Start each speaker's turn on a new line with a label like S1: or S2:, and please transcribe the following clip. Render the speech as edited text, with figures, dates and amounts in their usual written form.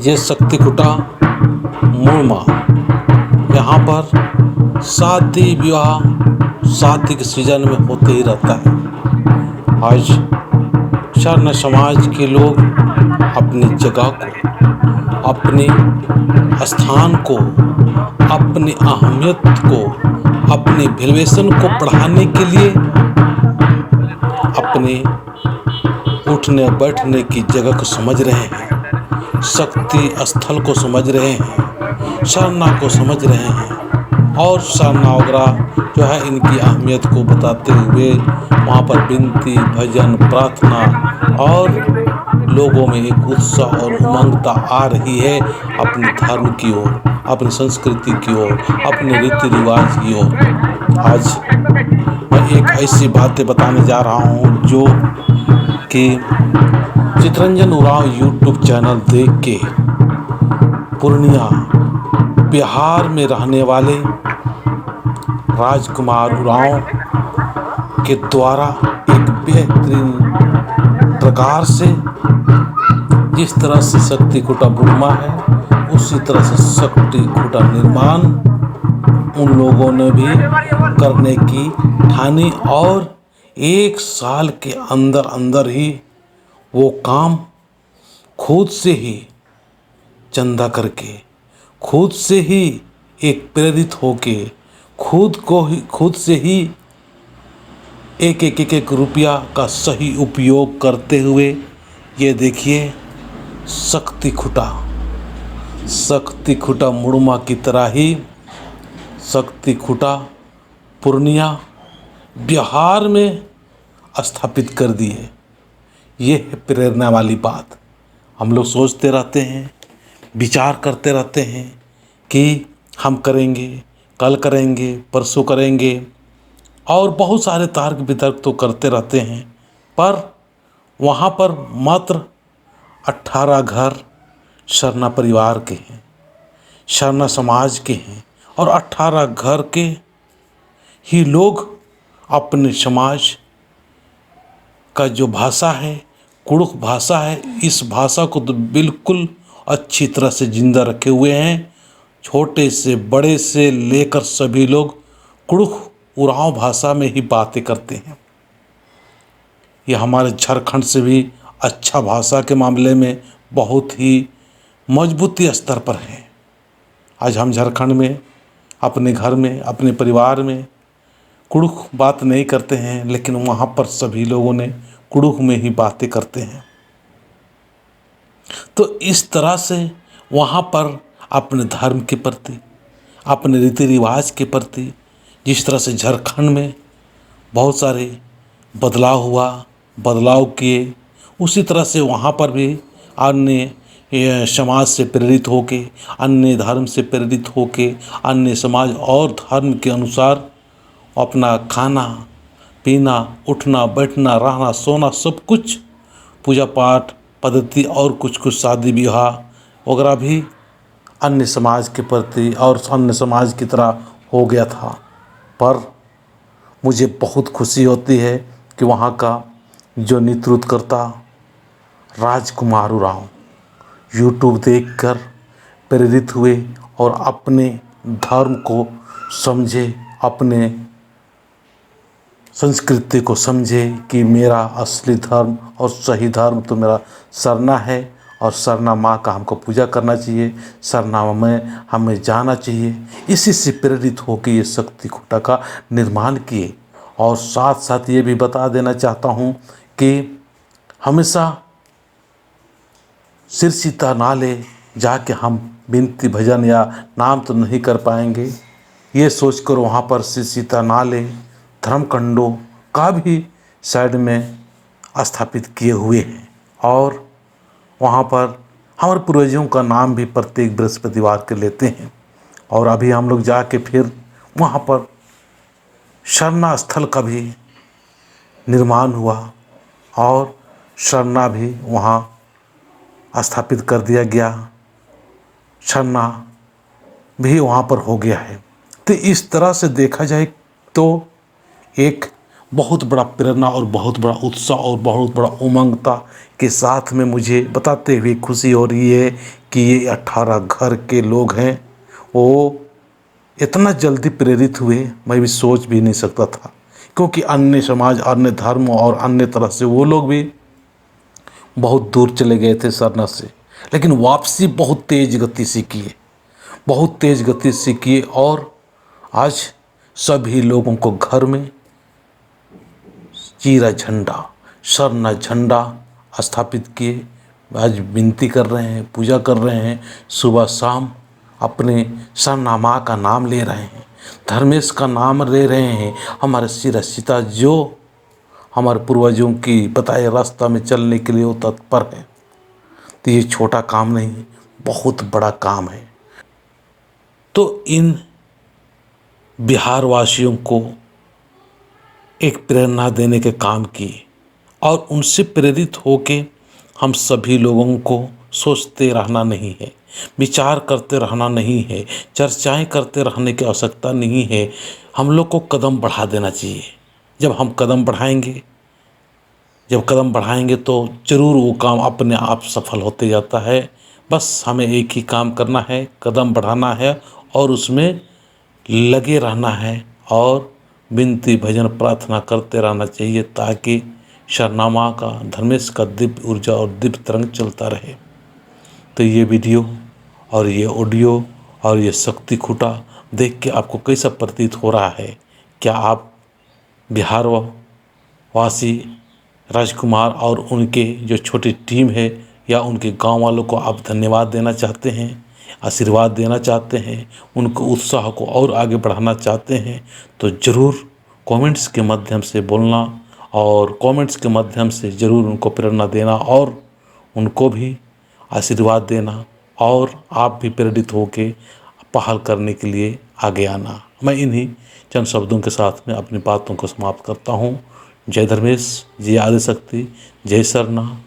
S1: ये शक्तिकुटा मुड़मा, यहाँ पर शादी विवाह शादी के सीजन में होते ही रहता है। आज शरण समाज के लोग अपनी जगह को, अपने स्थान को, अपनी अहमियत को, अपनी वैल्यूएशन को बढ़ाने के लिए अपने उठने बैठने की जगह को समझ रहे हैं, शक्ति स्थल को समझ रहे हैं, सरना को समझ रहे हैं और सरना वगैरह जो है इनकी अहमियत को बताते हुए वहाँ पर विनती, भजन, प्रार्थना और लोगों में एक उत्साह और उमंगता आ रही है अपने धर्म की ओर, अपनी संस्कृति की ओर, अपने रीति रिवाज की ओर। आज मैं एक ऐसी बातें बताने जा रहा हूँ जो कि चितरंजन उरांव यूट्यूब चैनल देख के पूर्णिया बिहार में रहने वाले राजकुमार उरांव के द्वारा एक बेहतरीन प्रकार से जिस तरह से शक्तिकुटा मुड़मा है उसी तरह से शक्तिकुटा निर्माण उन लोगों ने भी करने की ठानी और 1 साल के अंदर अंदर ही वो काम खुद से ही चंदा करके, खुद से ही एक प्रेरित होके, खुद से ही एक रुपया का सही उपयोग करते हुए ये देखिए शक्तिकुटा मुड़मा की तरह ही शक्तिकुटा पूर्णिया बिहार में स्थापित कर दिए। ये है प्रेरणा वाली बात। हम लोग सोचते रहते हैं, विचार करते रहते हैं कि हम करेंगे, कल करेंगे, परसों करेंगे और बहुत सारे तर्क वितर्क तो करते रहते हैं, पर वहाँ पर मात्र 18 घर शरणा परिवार के हैं, शरणा समाज के हैं और 18 घर के ही लोग अपने समाज का जो भाषा है, कुड़ुख भाषा है, इस भाषा को तो बिल्कुल अच्छी तरह से जिंदा रखे हुए हैं। छोटे से बड़े से लेकर सभी लोग कुड़ुख उरांव भाषा में ही बातें करते हैं। यह हमारे झारखंड से भी अच्छा भाषा के मामले में बहुत ही मजबूती स्तर पर है। आज हम झारखंड में अपने घर में, अपने परिवार में कुड़ुख बात नहीं करते हैं, लेकिन वहाँ पर सभी लोगों ने कुड़ुख में ही बातें करते हैं। तो इस तरह से वहाँ पर अपने धर्म के प्रति, अपने रीति रिवाज के प्रति जिस तरह से झारखंड में बहुत सारे बदलाव किए, उसी तरह से वहाँ पर भी अन्य समाज से प्रेरित होके, अन्य धर्म से प्रेरित होके, अन्य समाज और धर्म के अनुसार अपना खाना पीना, उठना बैठना, रहना सोना सब कुछ, पूजा पाठ पद्धति और कुछ शादी विवाह वगैरह भी अन्य समाज के प्रति और अन्य समाज की तरह हो गया था। पर मुझे बहुत खुशी होती है कि वहाँ का जो नेतृत्वकर्ता राजकुमार उरांव यूट्यूब देखकर प्रेरित हुए और अपने धर्म को समझे, अपने संस्कृति को समझे कि मेरा असली धर्म और सही धर्म तो मेरा सरना है और सरना माँ का हमको पूजा करना चाहिए, सरना में हमें जाना चाहिए। इसी से प्रेरित होकर ये शक्तिकुटा का निर्माण किए। और साथ साथ ये भी बता देना चाहता हूँ कि हमेशा सिर सीता नाले जाके हम विनती भजन या नाम तो नहीं कर पाएंगे, ये सोचकर वहाँ पर सिर सीता नाले धर्मकंडों का भी साइड में स्थापित किए हुए हैं। और वहाँ पर हमारे पूर्वजों का नाम भी प्रत्येक बृहस्पतिवार के लेते हैं। और अभी हम लोग जाके फिर वहाँ पर शरणा स्थल का भी निर्माण हुआ और शरणा भी वहाँ स्थापित कर दिया गया, शरणा भी वहाँ पर हो गया है। तो इस तरह से देखा जाए तो एक बहुत बड़ा प्रेरणा और बहुत बड़ा उत्साह और बहुत बड़ा उमंगता के साथ में मुझे बताते हुए खुशी हो रही है कि ये 18 घर के लोग हैं वो इतना जल्दी प्रेरित हुए, मैं भी सोच भी नहीं सकता था। क्योंकि अन्य समाज, अन्य धर्म और अन्य तरह से वो लोग भी बहुत दूर चले गए थे सरना से, लेकिन वापसी बहुत तेज गति से किए, बहुत तेज गति से किए। और आज सभी लोगों को घर में चीरा झंडा, सरना झंडा स्थापित किए। आज विनती कर रहे हैं, पूजा कर रहे हैं, सुबह शाम अपने सरना माँ का नाम ले रहे हैं, धर्मेश का नाम ले रहे हैं। हमारे शिरसीता जो हमारे पूर्वजों की बताए रास्ता में चलने के लिए वो तत्पर है। तो ये छोटा काम नहीं, बहुत बड़ा काम है। तो इन बिहार वासियों को एक प्रेरणा देने के काम किए और उनसे प्रेरित होके हम सभी लोगों को सोचते रहना नहीं है, विचार करते रहना नहीं है, चर्चाएं करते रहने की आवश्यकता नहीं है। हम लोग को कदम बढ़ा देना चाहिए। जब हम कदम बढ़ाएंगे तो ज़रूर वो काम अपने आप सफल होते जाता है। बस हमें एक ही काम करना है, कदम बढ़ाना है और उसमें लगे रहना है और विनती भजन प्रार्थना करते रहना चाहिए, ताकि सरनामा का, धर्मेश का दिव्य ऊर्जा और दिव्य तरंग चलता रहे। तो ये वीडियो और ये ऑडियो और ये शक्ति खूंटा देख के आपको कैसा प्रतीत हो रहा है? क्या आप बिहार वासी राजकुमार और उनके जो छोटी टीम है या उनके गांव वालों को आप धन्यवाद देना चाहते हैं, आशीर्वाद देना चाहते हैं, उनको उत्साह को और आगे बढ़ाना चाहते हैं? तो ज़रूर कमेंट्स के माध्यम से बोलना और कमेंट्स के माध्यम से ज़रूर उनको प्रेरणा देना और उनको भी आशीर्वाद देना और आप भी प्रेरित होकर पहल करने के लिए आगे आना। मैं इन्हीं चंद शब्दों के साथ में अपनी बातों को समाप्त करता हूँ। जय धर्मेश, जय आदिशक्ति, जय सरना।